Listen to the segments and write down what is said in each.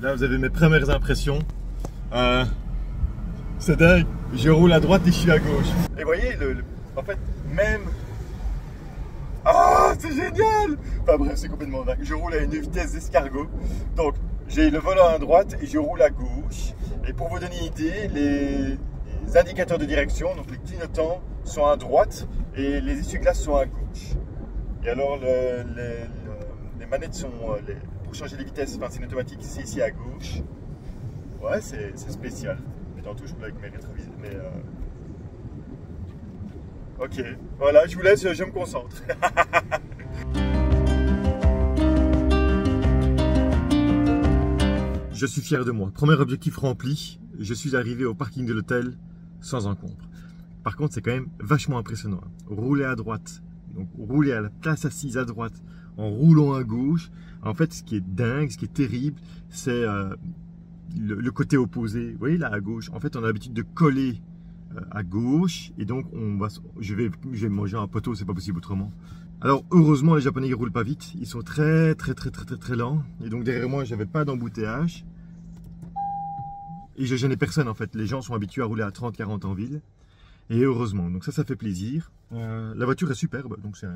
Là, vous avez mes premières impressions. C'est dingue. Je roule à droite et je suis à gauche. Et vous voyez, en fait, même... Ah, c'est génial! Enfin bref, c'est complètement dingue. Je roule à une vitesse d'escargot. Donc, j'ai le volant à droite et je roule à gauche. Et pour vous donner une idée, les indicateurs de direction, donc les clignotants, sont à droite et les essuie-glaces sont à gauche. Et alors, les manettes sont... pour changer les vitesses, enfin c'est une automatique, c'est ici à gauche. Ouais, c'est spécial. Puis tantôt je roule avec mes rétroviseurs, mais ok, voilà, je vous laisse, je me concentre. Je suis fier de moi. Premier objectif rempli, je suis arrivé au parking de l'hôtel sans encombre. Par contre, c'est quand même vachement impressionnant. Rouler à droite, donc rouler à la place assise à droite en roulant à gauche. En fait, ce qui est dingue, ce qui est terrible, c'est le côté opposé. Vous voyez là à gauche, en fait, on a l'habitude de coller à gauche et donc je vais manger un poteau, c'est pas possible autrement. Alors heureusement, les Japonais ils roulent pas vite, ils sont très lents et donc derrière moi, j'avais pas d'embouteillage et je gênais personne en fait. Les gens sont habitués à rouler à 30-40 en ville et heureusement, donc ça fait plaisir. La voiture est superbe, donc c'est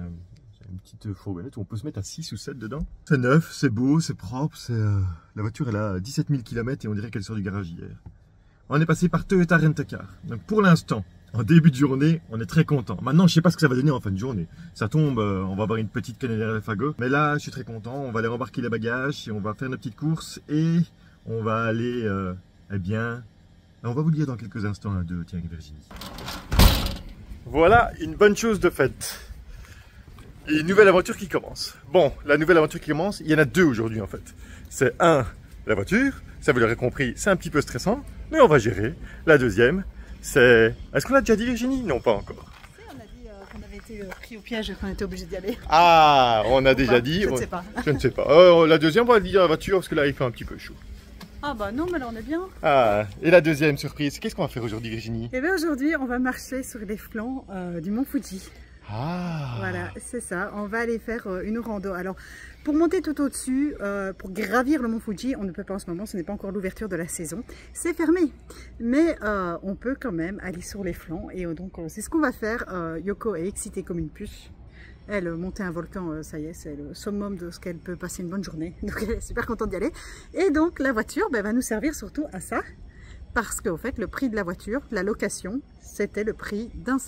une petite fourgonnette où on peut se mettre à 6 ou 7 dedans. C'est neuf, c'est beau, c'est propre. La voiture elle a 17 000 km et on dirait qu'elle sort du garage hier. On est passé par Toyota Rent-A-Car. Donc pour l'instant, en début de journée, on est très content. Maintenant, je sais pas ce que ça va donner en fin de journée. Ça tombe, on va avoir une petite Canadair Fago. Mais là, je suis très content. On va aller rembarquer les bagages et on va faire nos petites courses et on va aller, eh bien, on va vous le dire dans quelques instants, un, deux, tiens, Virginie. Voilà une bonne chose de faite. Et une nouvelle aventure qui commence. Bon, la nouvelle aventure qui commence, il y en a deux aujourd'hui en fait. C'est un, la voiture, ça vous l'aurez compris, c'est un petit peu stressant, mais on va gérer. La deuxième, c'est... Est-ce qu'on l'a déjà dit Virginie? Non, pas encore. Si, on a dit qu'on avait été pris au piège et qu'on était obligé d'y aller. Ah, on a déjà dit. Je ne sais pas. Je ne sais pas. La deuxième, on va le dire à la voiture parce que là, il fait un petit peu chaud. Ah bah non, mais là on est bien. Ah, et la deuxième surprise, qu'est-ce qu'on va faire aujourd'hui Virginie? Et bien aujourd'hui, on va marcher sur les flancs du mont Fuji. Ah. Voilà, c'est ça. On va aller faire une rando. Alors, pour monter tout au-dessus, pour gravir le mont Fuji, on ne peut pas en ce moment, ce n'est pas encore l'ouverture de la saison. C'est fermé. Mais on peut quand même aller sur les flancs. Et donc, c'est ce qu'on va faire. Yoko est excitée comme une puce. Elle, monter un volcan, ça y est, c'est le summum de ce qu'elle peut passer une bonne journée. Donc, elle est super contente d'y aller. Et donc, la voiture va nous servir surtout à ça. Parce qu'au fait, le prix de la voiture, la location, c'était le prix d'un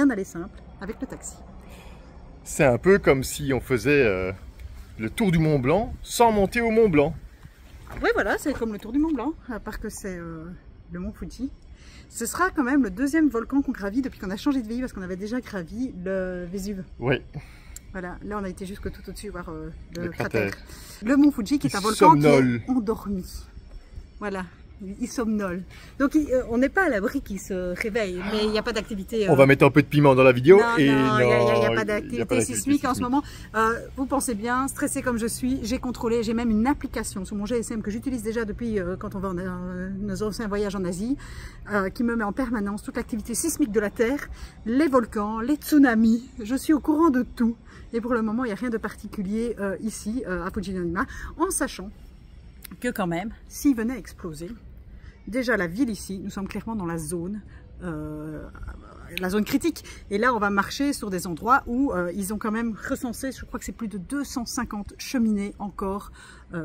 aller simple avec le taxi. C'est un peu comme si on faisait le tour du Mont Blanc sans monter au Mont Blanc. Oui, voilà, c'est comme le tour du Mont Blanc, à part que c'est le mont Fuji. Ce sera quand même le deuxième volcan qu'on gravit depuis qu'on a changé de pays, parce qu'on avait déjà gravi le Vésuve. Oui. Voilà, là on a été jusque tout au-dessus voir le cratère. Le mont Fuji qui est un volcan somnole. qui est endormi. Voilà. Il somnole. Donc on n'est pas à l'abri qu'il se réveille, mais il n'y a pas d'activité. On va mettre un peu de piment dans la vidéo. Non, et non, il n'y a pas d'activité sismique en ce moment. Vous pensez bien, stressé comme je suis, j'ai contrôlé, j'ai même une application sur mon GSM que j'utilise déjà depuis quand on va nos anciens voyages en Asie, qui me met en permanence toute l'activité sismique de la Terre, les volcans, les tsunamis. Je suis au courant de tout. Et pour le moment, il n'y a rien de particulier ici à Fujinami, en sachant que quand même, s'il venait à exploser, déjà la ville ici, nous sommes clairement dans la zone critique. Et là, on va marcher sur des endroits où ils ont quand même recensé, je crois que c'est plus de 250 cheminées encore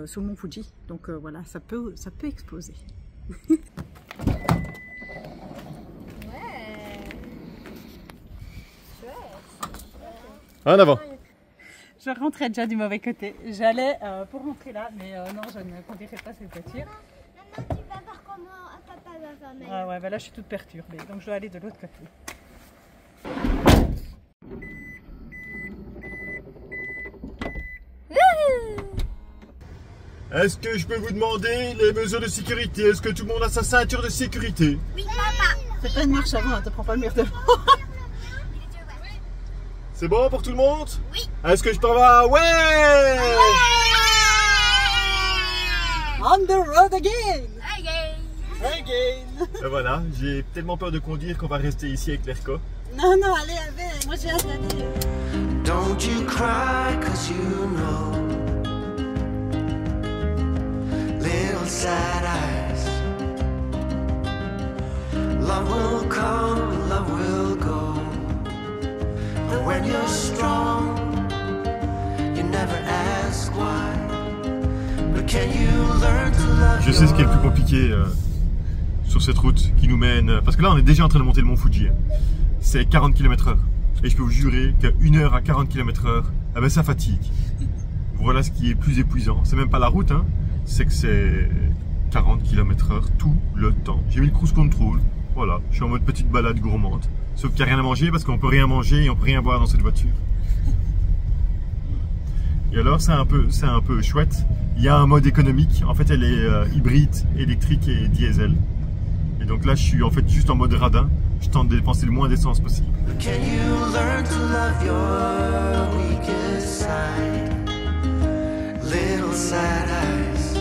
sur le mont Fuji. Donc voilà, ça peut exploser. En avant. Je rentrais déjà du mauvais côté. J'allais pour rentrer là, mais non, je ne conduirai pas cette voiture. Maman, tu vas voir comment papa va faire maintenant. Ah ouais, bah là je suis toute perturbée, donc je dois aller de l'autre côté. Est-ce que je peux vous demander les mesures de sécurité? Est-ce que tout le monde a sa ceinture de sécurité? Oui, papa. C'est pas une marche avant, ne te prends pas le mur devant. C'est bon pour tout le monde? Oui. Est-ce que je peux avoir... Ouais! On the road again! Again. Et voilà, j'ai tellement peur de conduire qu'on va rester ici avec l'ERCO. Non, non, allez, allez, moi j'ai hâte d'aller. Don't you cry, 'cause you know sad eyes. Love will come, love will go. But when you're strong, you never ask why. But can you learn to love? Je sais ce qui est le plus compliqué sur cette route qui nous mène. Parce que là, on est déjà en train de monter le mont Fuji. C'est 40 km/h. Et je peux vous jurer qu'à 1 heure à 40 km/h, ah ben ça fatigue. Voilà ce qui est plus épuisant. C'est même pas la route, hein. C'est que c'est 40 km/h tout le temps. J'ai mis le cruise control. Voilà, je suis en mode petite balade gourmande. Sauf qu'il n'y a rien à manger parce qu'on peut rien manger et on peut rien boire dans cette voiture. Et alors c'est un peu chouette. Il y a un mode économique. En fait, elle est hybride, électrique et diesel. Et donc là, je suis en fait juste en mode radin. Je tente de dépenser le moins d'essence possible. Can you learn to love your weakest side? Little sad eyes.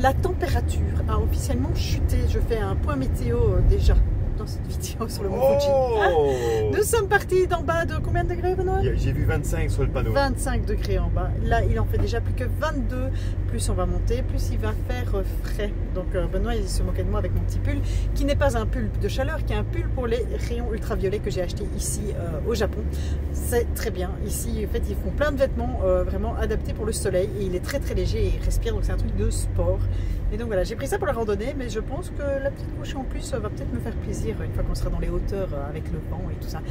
La température a officiellement chuté. Je fais un point météo déjà dans cette vidéo sur le mont Fuji. Oh, Nous sommes partis d'en bas de combien de degrés, Benoît? j'ai vu 25 sur le panneau. 25 degrés en bas. Là, il en fait déjà plus que 22. Plus on va monter, plus il va faire frais. Donc Benoît, il se moquait de moi avec mon petit pull, qui n'est pas un pull de chaleur, qui est un pull pour les rayons ultraviolets que j'ai acheté ici au Japon. C'est très bien. Ici, en fait, ils font plein de vêtements vraiment adaptés pour le soleil. Et il est très très léger et il respire, donc c'est un truc de sport. Et donc voilà, j'ai pris ça pour la randonnée, mais je pense que la petite couche en plus va peut-être me faire plaisir une fois qu'on sera dans les hauteurs avec le vent et tout ça.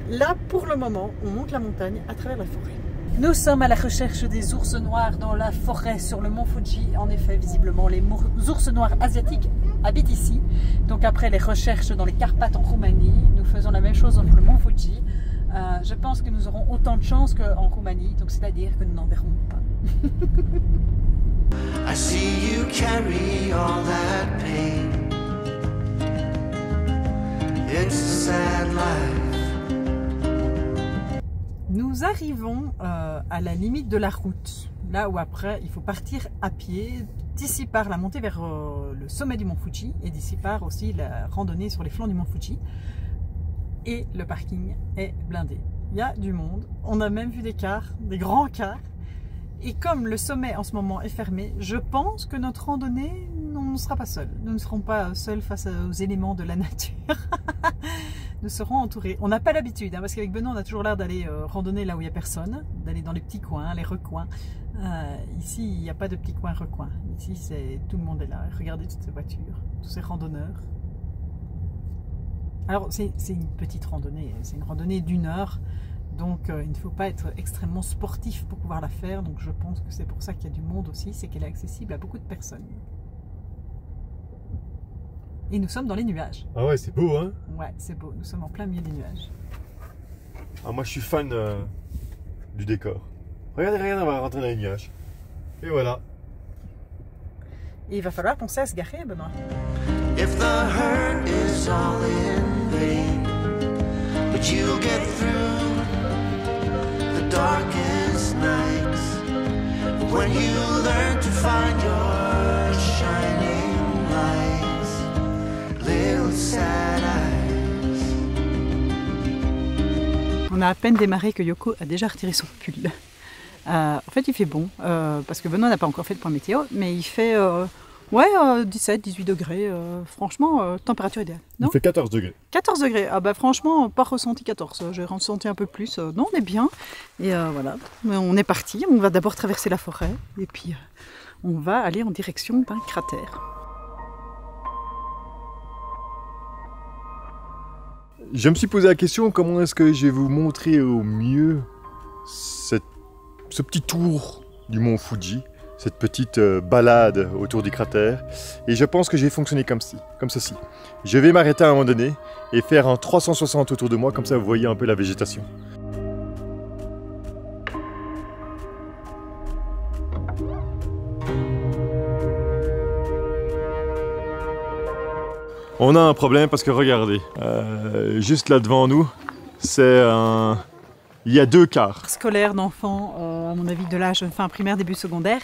Là, pour le moment, on monte la montagne à travers la forêt. Nous sommes à la recherche des ours noirs dans la forêt sur le mont Fuji. En effet, visiblement, les ours noirs asiatiques habitent ici. Donc après les recherches dans les Carpates en Roumanie, nous faisons la même chose sur le mont Fuji. Je pense que nous aurons autant de chance qu'en Roumanie, donc c'est-à-dire que nous n'en verrons pas. I see you carry all that pain. It's a sad life. Nous arrivons à la limite de la route, là où après il faut partir à pied. D'ici part la montée vers le sommet du mont Fuji et d'ici part aussi la randonnée sur les flancs du mont Fuji. Et le parking est blindé. Il y a du monde. On a même vu des cars, des grands cars. Et comme le sommet en ce moment est fermé, je pense que notre randonnée, on ne sera pas seul. Nous ne serons pas seuls face aux éléments de la nature. Nous serons entourés. On n'a pas l'habitude, hein, parce qu'avec Benoît, on a toujours l'air d'aller randonner là où il n'y a personne, d'aller dans les petits coins, les recoins. Ici, il n'y a pas de petits coins, recoins. Ici, tout le monde est là. Regardez toutes ces voitures, tous ces randonneurs. Alors, c'est une petite randonnée. C'est une randonnée d'1 heure. Donc il ne faut pas être extrêmement sportif pour pouvoir la faire, donc je pense que c'est pour ça qu'il y a du monde aussi, c'est qu'elle est accessible à beaucoup de personnes. Et nous sommes dans les nuages. Ah ouais, c'est beau, hein? Ouais, c'est beau, nous sommes en plein milieu des nuages. Ah, moi je suis fan du décor. Regardez, on va rentrer dans les nuages. Et voilà. Et il va falloir penser à se garer, Benoît. If the hurt is all in vain, but you'll get through the darkest nights. When you learn to find your shining lights, little sad eyes. On a à peine démarré que Yoko a déjà retiré son pull. En fait, il fait bon, parce que Benoît n'a pas encore fait de point météo, mais il fait 17, 18 degrés. Franchement, température idéale. Non, Il fait 14 degrés. 14 degrés. Ah bah franchement, pas ressenti 14. J'ai ressenti un peu plus. Non, on est bien. Et voilà, on est parti. On va d'abord traverser la forêt, et puis on va aller en direction d'un cratère. Je me suis posé la question, comment est-ce que je vais vous montrer au mieux ce petit tour du mont Fuji, cette petite balade autour du cratère. Et je pense que je vais fonctionner comme ceci. Je vais m'arrêter à un moment donné et faire un 360 autour de moi, comme ça vous voyez un peu la végétation. On a un problème parce que regardez, juste là devant nous, il y a 2 cars. Scolaire d'enfants, à mon avis de l'âge fin primaire, début secondaire,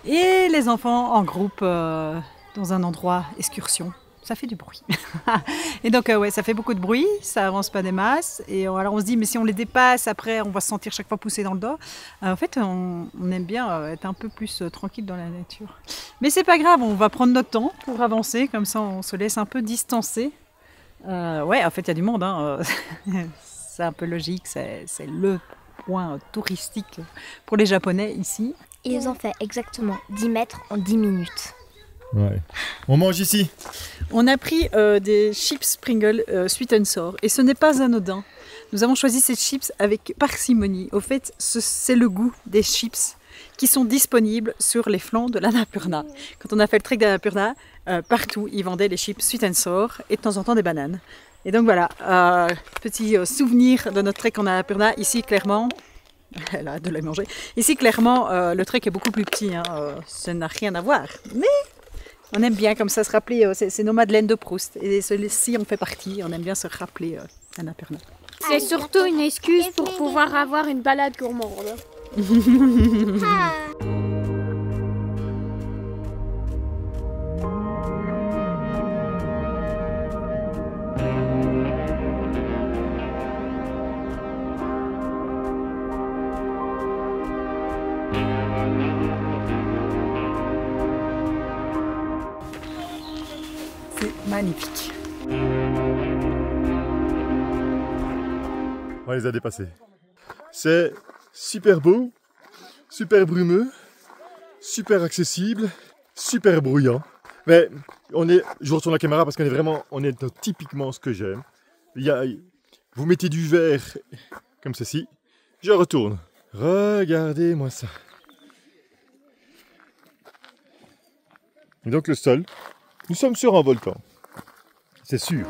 et les enfants en groupe dans un endroit excursion. ça fait du bruit. Et donc, ouais, ça fait beaucoup de bruit, ça avance pas des masses. Et alors, on se dit, mais si on les dépasse, après, on va se sentir chaque fois poussé dans le dos. En fait, on aime bien être un peu plus tranquille dans la nature. Mais c'est pas grave, on va prendre notre temps pour avancer, comme ça, on se laisse un peu distancer. Ouais, en fait, il y a du monde, hein. C'est un peu logique, c'est le point touristique pour les Japonais ici. Ils ont fait exactement 10 mètres en 10 minutes. Ouais. On mange ici. On a pris des chips Pringles sweet and sour et ce n'est pas anodin. Nous avons choisi ces chips avec parcimonie. Au fait, c'est le goût des chips qui sont disponibles sur les flancs de l'Annapurna. Quand on a fait le trek d'Annapurna, partout ils vendaient les chips sweet and sour et de temps en temps des bananes. Et donc voilà, petit souvenir de notre trek en Annapurna. Ici clairement, elle a hâte de les manger. Ici clairement, le trek est beaucoup plus petit, hein, ça n'a rien à voir. Mais on aime bien comme ça se rappeler, c'est nos Madeleines de Proust. Et celui-ci en fait partie, on aime bien se rappeler Annapurna. C'est surtout une excuse pour pouvoir avoir une balade gourmande. C'est magnifique. On les a dépassés. C'est super beau, super brumeux, super accessible, super bruyant. Mais je retourne la caméra parce on est typiquement ce que j'aime. Vous mettez du verre comme ceci, je retourne. Regardez-moi ça. Et donc le sol, nous sommes sur un volcan, c'est sûr.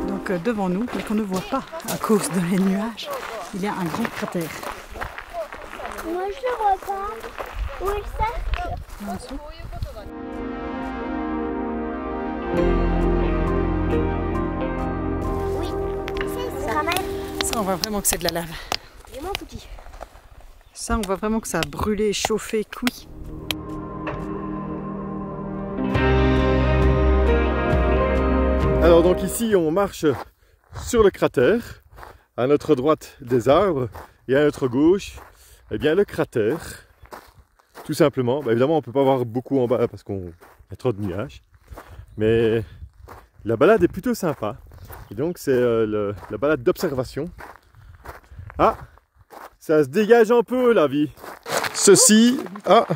Donc devant nous, mais qu'on ne voit pas à cause de les nuages, il y a un grand cratère. Moi je le vois pas. Où est le cercle? Oui, c'est ça. Ça, on voit vraiment que c'est de la lave. Et mon petit. Ça, on voit vraiment que ça a brûlé, chauffé, cuit. Alors donc ici on marche sur le cratère, à notre droite des arbres et à notre gauche, eh bien le cratère, tout simplement. Évidemment on ne peut pas voir beaucoup en bas parce qu'il y a trop de nuages, mais la balade est plutôt sympa. Et donc c'est la balade d'observation. Ah, ça se dégage un peu la vie. Ceci,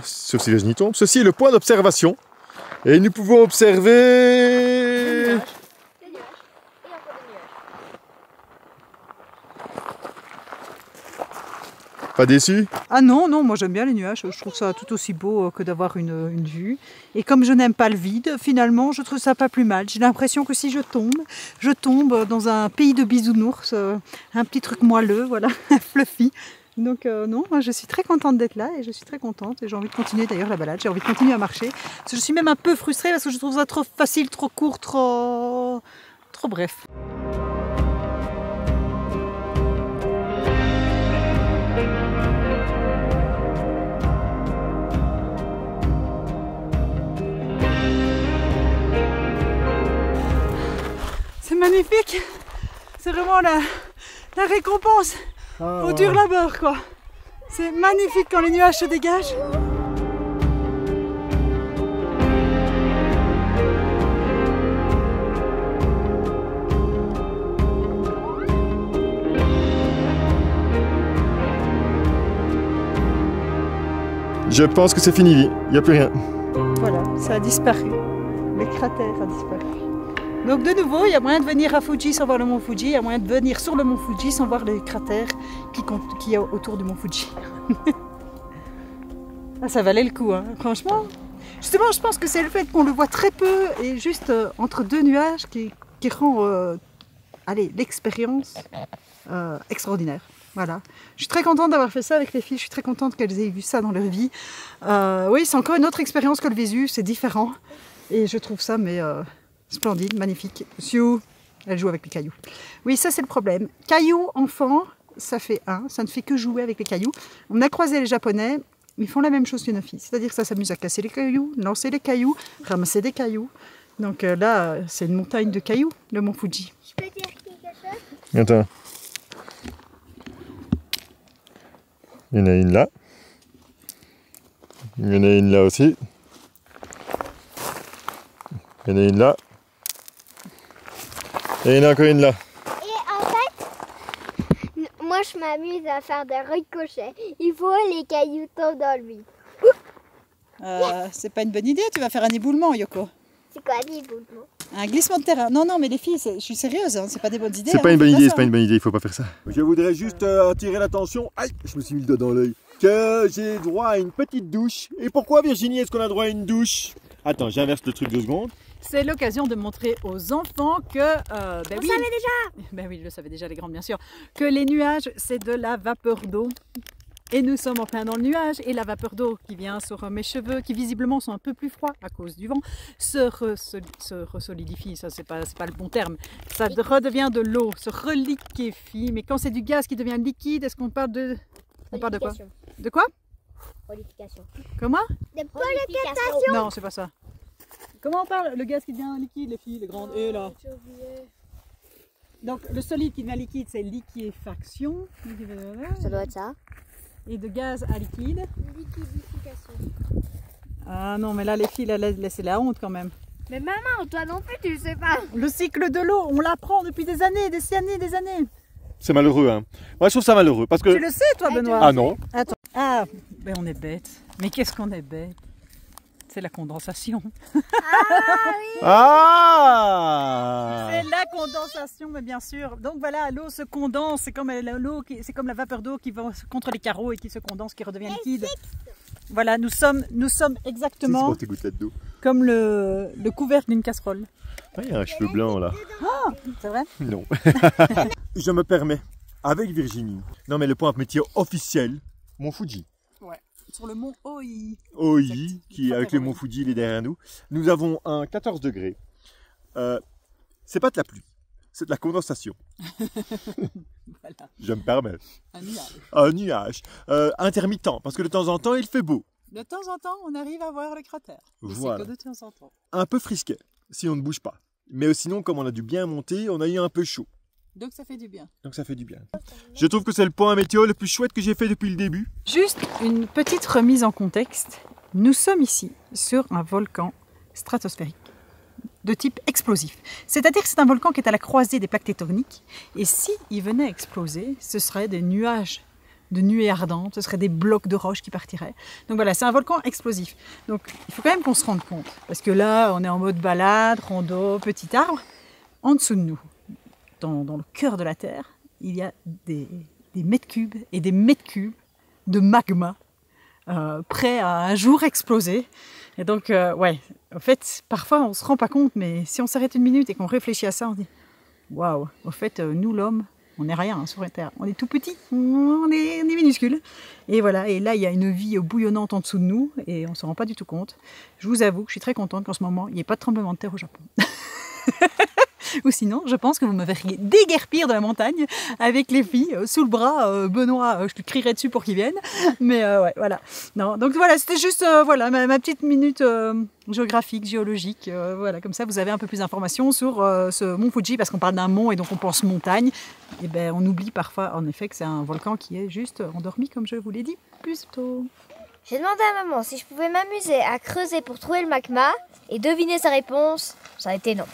sauf si Virginie tombe, ceci est le point d'observation et nous pouvons observer... Pas déçu? Ah non, non, moi j'aime bien les nuages, je trouve ça tout aussi beau que d'avoir une vue. Et comme je n'aime pas le vide, finalement je trouve ça pas plus mal. J'ai l'impression que si je tombe dans un pays de bisounours, un petit truc moelleux, voilà, fluffy. Donc non, moi je suis très contente d'être là et je suis très contente et j'ai envie de continuer d'ailleurs la balade, j'ai envie de continuer à marcher. Parce que je suis même un peu frustrée parce que je trouve ça trop facile, trop court, trop bref. C'est magnifique, c'est vraiment la récompense au dur labeur quoi. C'est magnifique quand les nuages se dégagent. Je pense que c'est fini, il n'y a plus rien. Voilà, ça a disparu, le cratère a disparu. Donc de nouveau, il y a moyen de venir à Fuji sans voir le mont Fuji, il y a moyen de venir sur le mont Fuji sans voir les cratères qui y a autour du mont Fuji. Ah, ça valait le coup, hein. Franchement. Justement, je pense que c'est le fait qu'on le voit très peu et juste entre deux nuages qui rend l'expérience extraordinaire. Voilà. Je suis très contente d'avoir fait ça avec les filles, je suis très contente qu'elles aient vu ça dans leur vie. Oui, c'est encore une autre expérience que le visu, c'est différent. Et je trouve ça, splendide, magnifique. Siou, elle joue avec les cailloux. Oui, ça c'est le problème. Cailloux, enfants, ça fait un, ça ne fait que jouer avec les cailloux. On a croisé les Japonais, ils font la même chose que nos filles, c'est-à-dire que ça s'amuse à casser les cailloux, lancer les cailloux, ramasser des cailloux. Donc là, c'est une montagne de cailloux, le mont Fuji. Je peux dire quelque chose? Attends. Il y en a une là. Il y en a une là aussi. Il y en a une là. Et il y en a encore une là. Et en fait, moi je m'amuse à faire des ricochets. Il faut les cailloux tombent dans le vide. C'est pas une bonne idée, tu vas faire un éboulement, Yoko. C'est quoi l'éboulement? Un glissement de terrain. Non, non, mais les filles, je suis sérieuse, hein, c'est pas des bonnes idées. C'est hein, pas une bonne idée, ça, c'est pas une bonne idée, il faut pas faire ça. Je voudrais juste attirer l'attention. Aïe, je me suis mis le doigt dans l'œil. Que j'ai droit à une petite douche. Et pourquoi, Virginie, est-ce qu'on a droit à une douche? Attends, j'inverse le truc 2 secondes. C'est l'occasion de montrer aux enfants que... On savait déjà. Ben oui, je le savais déjà, les grands, bien sûr. Que les nuages, c'est de la vapeur d'eau. Et nous sommes en plein dans le nuage. Et la vapeur d'eau qui vient sur mes cheveux, qui visiblement sont un peu plus froids à cause du vent, se resolidifie. Ça, c'est pas le bon terme. Ça redevient de l'eau, se reliquéfie. Mais quand c'est du gaz qui devient liquide, est-ce qu'on parle de... On parle de quoi? De quoi? Polification. Comment? De polification. Non, c'est pas ça. Comment on parle? Le gaz qui devient liquide, les filles, les grandes. Et là. Donc, le solide qui devient liquide, c'est liquéfaction. Ça doit être ça. Et de gaz à liquide. Liquidification. Ah non, mais là, les filles, c'est la honte quand même. Mais maman, toi non plus, tu le sais pas. Le cycle de l'eau, on l'apprend depuis des années, des années, des années. C'est malheureux, hein. Moi, je trouve ça malheureux parce que... Tu le sais, toi, Benoît? Ah non. Attends. Ah, ben on est bête. Mais qu'est-ce qu'on est bête? C'est la condensation. Ah! C'est la condensation, mais bien sûr. Donc voilà, l'eau se condense. C'est comme la vapeur d'eau qui va contre les carreaux et qui se condense, qui redevient liquide. Voilà, nous sommes exactement comme le couvercle d'une casserole. Ah, il y a un cheveu blanc là. Oh, c'est vrai? Non. Je me permets, avec Virginie. Non mais le point métier officiel, Mont Fuji. Ouais. Sur le mont Oi. Oi, qui avec le mont Fuji, il est derrière nous. Nous avons un 14 degrés. C'est pas de la pluie, c'est de la condensation. Voilà. Je me permets. Un nuage. Un nuage. Intermittent, parce que de temps en temps, il fait beau. De temps en temps, on arrive à voir le cratère. Voilà. C'est que de temps en temps. Un peu frisquet, si on ne bouge pas. Mais sinon, comme on a dû bien monter, on a eu un peu chaud. Donc ça fait du bien. Donc ça fait du bien. Je trouve que c'est le point météo le plus chouette que j'ai fait depuis le début. Juste une petite remise en contexte. Nous sommes ici sur un volcan stratosphérique de type explosif. C'est-à-dire que c'est un volcan qui est à la croisée des plaques tectoniques. Et si il venait à exploser, ce serait des nuages de nuées ardentes, ce serait des blocs de roches qui partiraient. Donc voilà, c'est un volcan explosif. Donc il faut quand même qu'on se rende compte. Parce que là, on est en mode balade, rando, petit arbre. En dessous de nous, dans le cœur de la Terre, il y a des mètres cubes et des mètres cubes de magma prêts à un jour exploser. Et donc, ouais, en fait, parfois on ne se rend pas compte, mais si on s'arrête une minute et qu'on réfléchit à ça, on se dit waouh, au fait, nous l'homme, on n'est rien hein, sur la Terre. On est tout petit, on est minuscule. Et voilà, et là, il y a une vie bouillonnante en dessous de nous et on ne se rend pas du tout compte. Je vous avoue que je suis très contente qu'en ce moment, il n'y ait pas de tremblement de terre au Japon. Ou sinon, je pense que vous me verriez déguerpir de la montagne avec les filles sous le bras. Benoît, je lui crierai dessus pour qu'il vienne. Mais ouais, voilà. Non, donc voilà, c'était juste voilà, ma petite minute géographique, géologique. Voilà, comme ça, vous avez un peu plus d'informations sur ce mont Fuji, parce qu'on parle d'un mont et donc on pense montagne. Et ben, on oublie parfois, en effet, que c'est un volcan qui est juste endormi, comme je vous l'ai dit plus tôt. J'ai demandé à maman si je pouvais m'amuser à creuser pour trouver le magma et deviner sa réponse. Ça a été non.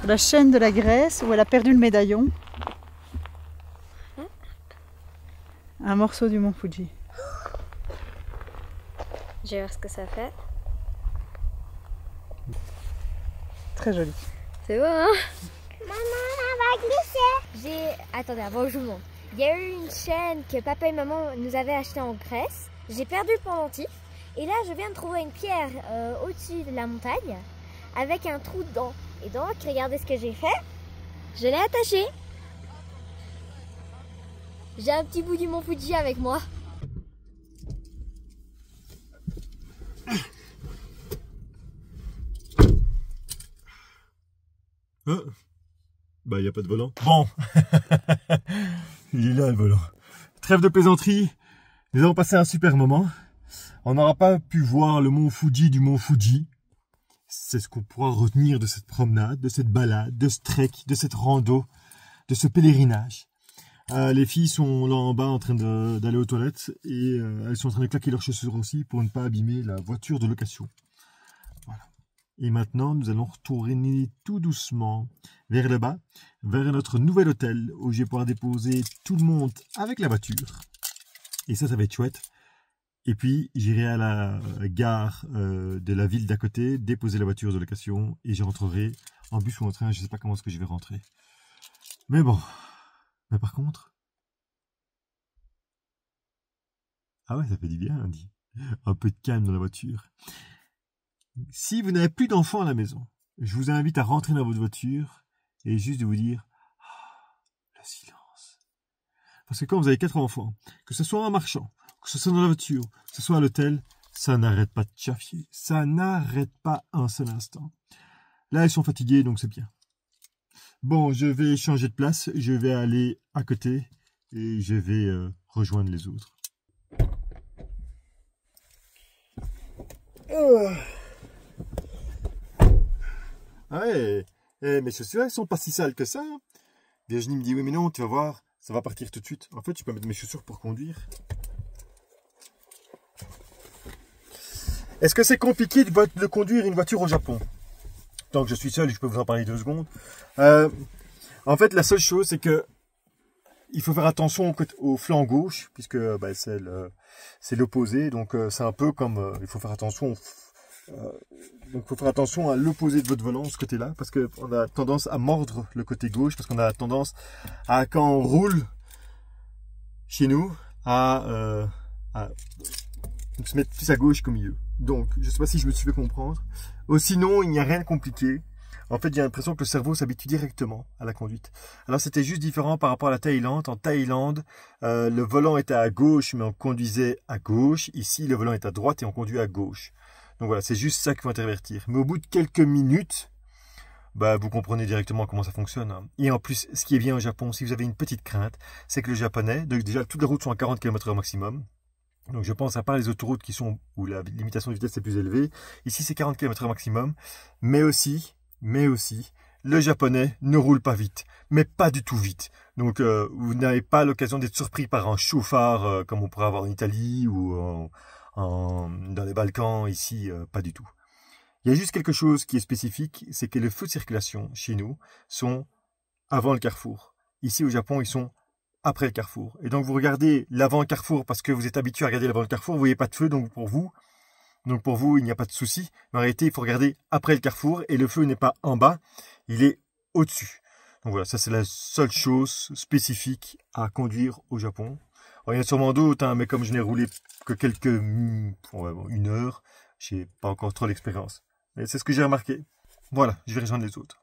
La chaîne de la Grèce où elle a perdu le médaillon. Un morceau du mont Fuji. Je vais voir ce que ça fait. Très joli. C'est beau, hein? Maman, elle va glisser. Attendez, avant que je vous montre. Il y a eu une chaîne que papa et maman nous avaient achetée en Grèce. J'ai perdu le pendentif. Et là, je viens de trouver une pierre au-dessus de la montagne avec un trou dedans. Et donc, regardez ce que j'ai fait. Je l'ai attaché. J'ai un petit bout du mont Fuji avec moi. Hein? Bah, il n'y a pas de volant. Bon. Il est là, le volant. Trêve de plaisanterie. Nous avons passé un super moment. On n'aura pas pu voir le mont Fuji du mont Fuji. C'est ce qu'on pourra retenir de cette promenade, de cette balade, de ce trek, de cette rando, de ce pèlerinage. Les filles sont là en bas en train d'aller aux toilettes et elles sont en train de claquer leurs chaussures aussi pour ne pas abîmer la voiture de location. Voilà. Et maintenant, nous allons retourner tout doucement vers le bas, vers notre nouvel hôtel où je vais pouvoir déposer tout le monde avec la voiture. Et ça va être chouette. Et puis, j'irai à la gare de la ville d'à côté, déposer la voiture de location et je rentrerai en bus ou en train. Je ne sais pas comment est-ce que je vais rentrer. Mais bon. Mais par contre... Ah ouais, ça fait du bien, on dit. Un peu de calme dans la voiture. Si vous n'avez plus d'enfants à la maison, je vous invite à rentrer dans votre voiture et juste de vous dire le silence. Parce que quand vous avez 4 enfants, que ce soit en marchant, que ce soit dans la voiture, que ce soit à l'hôtel, ça n'arrête pas de chaffier. Ça n'arrête pas un seul instant. Là, ils sont fatigués, donc c'est bien. Bon, je vais changer de place. Je vais aller à côté et je vais rejoindre les autres. Ah ouais, mes chaussures, elles sont pas si sales que ça. Virginie me dit, oui mais non, tu vas voir, ça va partir tout de suite. En fait, je peux mettre mes chaussures pour conduire. Est-ce que c'est compliqué de conduire une voiture au Japon? Tant que je suis seul, je peux vous en parler 2 secondes. En fait, la seule chose, c'est que il faut faire attention au flanc gauche, puisque bah, c'est l'opposé. Donc, c'est un peu comme... il faut faire attention... donc, il faut faire attention à l'opposé de votre volant, ce côté-là, parce qu'on a tendance à mordre le côté gauche, parce qu'on a tendance à, quand on roule chez nous, à se mettre plus à gauche qu'au milieu. Donc, je ne sais pas si je me suis fait comprendre. Sinon, il n'y a rien de compliqué. En fait, j'ai l'impression que le cerveau s'habitue directement à la conduite. Alors, c'était juste différent par rapport à la Thaïlande. En Thaïlande, le volant était à gauche, mais on conduisait à gauche. Ici, le volant est à droite et on conduit à gauche. Donc voilà, c'est juste ça qu'il faut intervertir. Mais au bout de quelques minutes, bah, vous comprenez directement comment ça fonctionne. Et en plus, ce qui est bien au Japon, si vous avez une petite crainte, c'est que le japonais, donc déjà, toutes les routes sont à 40 km/h maximum. Donc je pense à part les autoroutes où la limitation de vitesse est plus élevée. Ici c'est 40 km/h maximum. Mais aussi, le japonais ne roule pas vite. Mais pas du tout vite. Donc vous n'avez pas l'occasion d'être surpris par un chauffard comme on pourrait avoir en Italie ou dans les Balkans. Ici, pas du tout. Il y a juste quelque chose qui est spécifique, c'est que les feux de circulation chez nous sont avant le carrefour. Ici au Japon, ils sont après le carrefour. Et donc vous regardez l'avant carrefour parce que vous êtes habitué à regarder l'avant le carrefour, vous voyez pas de feu, donc pour vous, il n'y a pas de souci. Mais en réalité, il faut regarder après le carrefour et le feu n'est pas en bas, il est au-dessus. Donc voilà, ça c'est la seule chose spécifique à conduire au Japon. Alors, il y en a sûrement d'autres, mais comme je n'ai roulé que une heure, j'ai pas encore trop l'expérience. Mais c'est ce que j'ai remarqué. Voilà, je vais rejoindre les autres.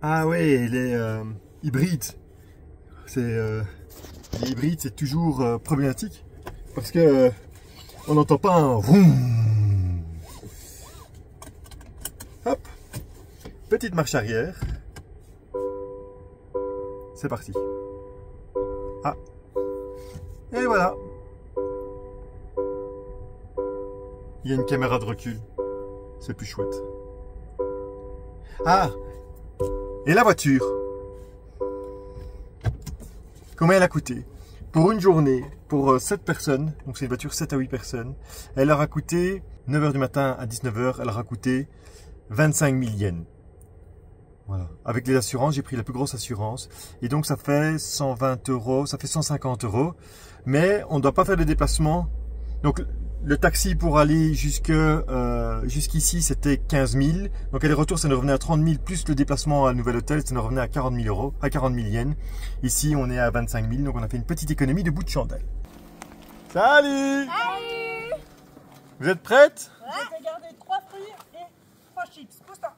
Ah ouais, les hybrides. Les hybrides, c'est toujours problématique parce que on n'entend pas un vroom. Hop, petite marche arrière. C'est parti. Ah, et voilà. Il y a une caméra de recul. C'est plus chouette. Ah, et la voiture. Combien elle a coûté? Pour une journée, pour 7 personnes, donc c'est une voiture 7 à 8 personnes, elle aura coûté 9h du matin à 19h, elle aura coûté 25 000 yens. Voilà. Avec les assurances, j'ai pris la plus grosse assurance. Et donc ça fait 120 €, ça fait 150 €. Mais on ne doit pas faire de déplacement. Donc le taxi pour aller jusqu'ici, c'était 15 000. Donc aller-retour, ça nous revenait à 30 000, plus le déplacement à un nouvel hôtel, ça nous revenait à 40 000 €, à 40 000 yens. Ici, on est à 25 000, donc on a fait une petite économie de bout de chandelle. Salut! Salut! Vous êtes prêtes? Je vais garder 3 fruits et 3 chips. Pousse-toi.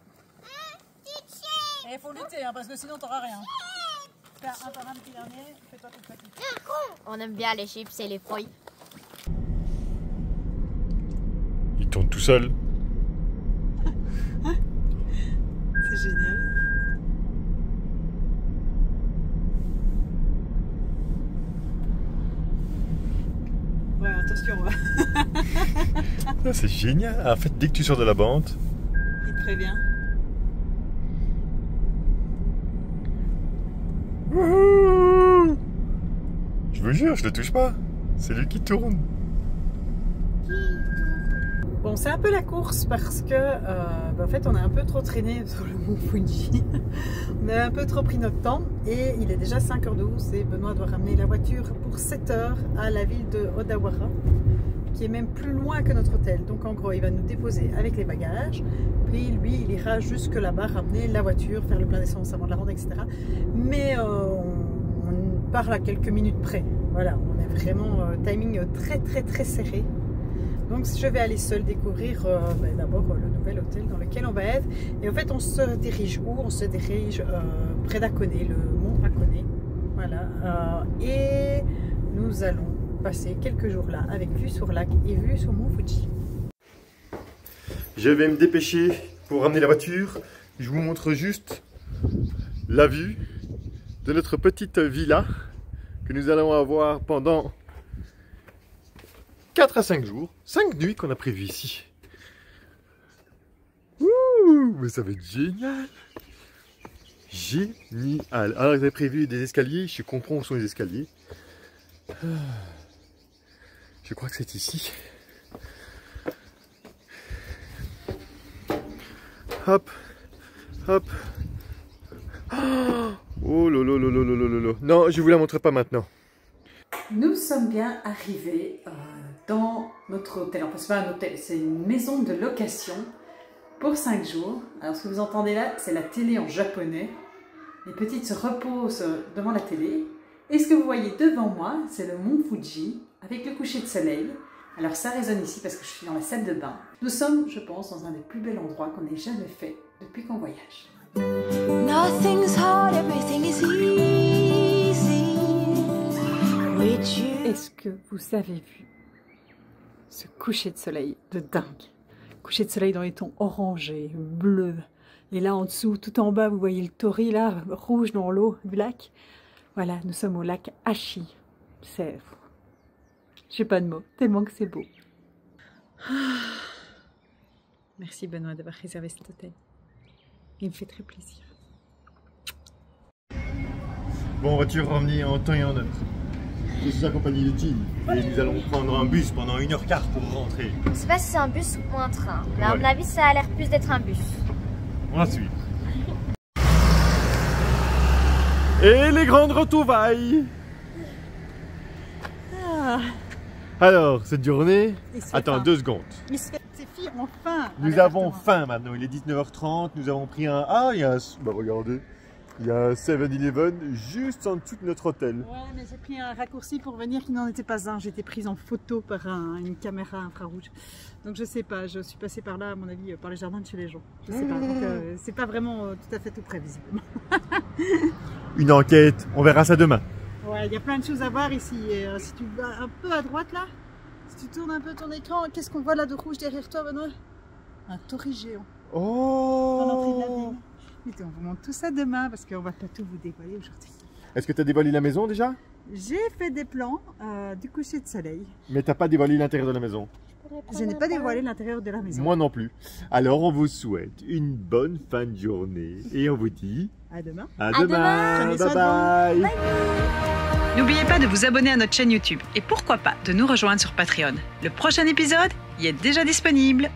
Et il faut lutter, parce que sinon t'auras rien. Faire un par un petit dernier, fais-toi tout petit. On aime bien les chips et les fruits. Il tourne tout seul. C'est génial. attention. Ah, c'est génial. En fait, dès que tu sors de la bande, Il te prévient. je vous jure, je le touche pas. C'est lui qui tourne. Bon, c'est un peu la course parce que en fait on a un peu trop traîné sur le mont Fuji. On a un peu trop pris notre temps et il est déjà 5h12 et Benoît doit ramener la voiture pour 7h à la ville de Odawara, qui est même plus loin que notre hôtel. Donc en gros il va nous déposer avec les bagages, puis lui il ira jusque là-bas ramener la voiture, faire le plein d'essence avant de la rendre, etc. Mais on part à quelques minutes près. Voilà, on est vraiment timing très serré. Donc je vais aller seule découvrir d'abord le nouvel hôtel dans lequel on va être. Et en fait on se dirige où? On se dirige près d'Akone, le mont Akone. Voilà. Et nous allons passer quelques jours là avec vue sur lac et vue sur mont Fuji. Je vais me dépêcher pour ramener la voiture. Je vous montre juste la vue de notre petite villa que nous allons avoir pendant 4 à 5 jours, 5 nuits qu'on a prévues ici. Ouh, mais ça va être génial. Génial. Alors, ils avaient prévu des escaliers, je comprends où sont les escaliers. Je crois que c'est ici. Hop, hop. Oh lolo lolo lolo lolo. Non, je vous la montre pas maintenant. Nous sommes bien arrivés dans notre hôtel. Enfin, c'est pas un hôtel, c'est une maison de location pour 5 jours. Alors, ce que vous entendez là, c'est la télé en japonais. Les petites se reposent devant la télé. Et ce que vous voyez devant moi, c'est le mont Fuji avec le coucher de soleil. Alors, ça résonne ici parce que je suis dans la salle de bain. Nous sommes, je pense, dans un des plus bels endroits qu'on ait jamais fait depuis qu'on voyage. Nothing's hard, everything is easy with you. Est-ce que vous avez vu ce coucher de soleil de dingue? Coucher de soleil dans les tons orangés, bleus. Et là en dessous, tout en bas, vous voyez le tori là, rouge dans l'eau du lac. Voilà, nous sommes au lac Ashi. C'est... j'ai pas de mots, tellement que c'est beau. Merci Benoît d'avoir réservé cet hôtel. Il me fait très plaisir. Bon, voiture ramenée en temps et en heure. Je suis accompagné de Jean et nous allons prendre un bus pendant 1h15 pour rentrer. Je sais pas si c'est un bus ou un train, mais à Ouais. mon avis ça a l'air plus d'être un bus. On va suivre. Et les grandes retrouvailles. Alors, cette journée... Attends, 2 secondes. Il se fait ses filles ont faim. Nous avons faim maintenant, il est 19h30, nous avons pris un... Ah, il y a un... Bah regardez, il y a un 7-Eleven juste en dessous de notre hôtel. Ouais, mais j'ai pris un raccourci pour venir qui n'en était pas un. J'ai été prise en photo par une caméra infrarouge. Donc je sais pas, je suis passée par là, à mon avis, par les jardins de chez les gens. Je sais pas, donc c'est pas vraiment tout à fait tout prévisible. Une enquête, on verra ça demain. Ouais, il y a plein de choses à voir ici. Et, si tu vas un peu à droite là, si tu tournes un peu ton écran, qu'est-ce qu'on voit là de rouge derrière toi, Benoît? Un tori géant. À l'entrée de la Oh! ville. Mais on vous montre tout ça demain parce qu'on va pas tout vous dévoiler aujourd'hui. Est-ce que tu as dévoilé la maison déjà? J'ai fait des plans du coucher de soleil. Mais t'as pas dévoilé l'intérieur de la maison? Je n'ai pas dévoilé l'intérieur de la maison. Moi non plus. Alors on vous souhaite une bonne fin de journée et on vous dit À demain. à demain. demain. Prenez soin Bye de bye. N'oubliez pas de vous abonner à notre chaîne YouTube et pourquoi pas de nous rejoindre sur Patreon. Le prochain épisode y est déjà disponible.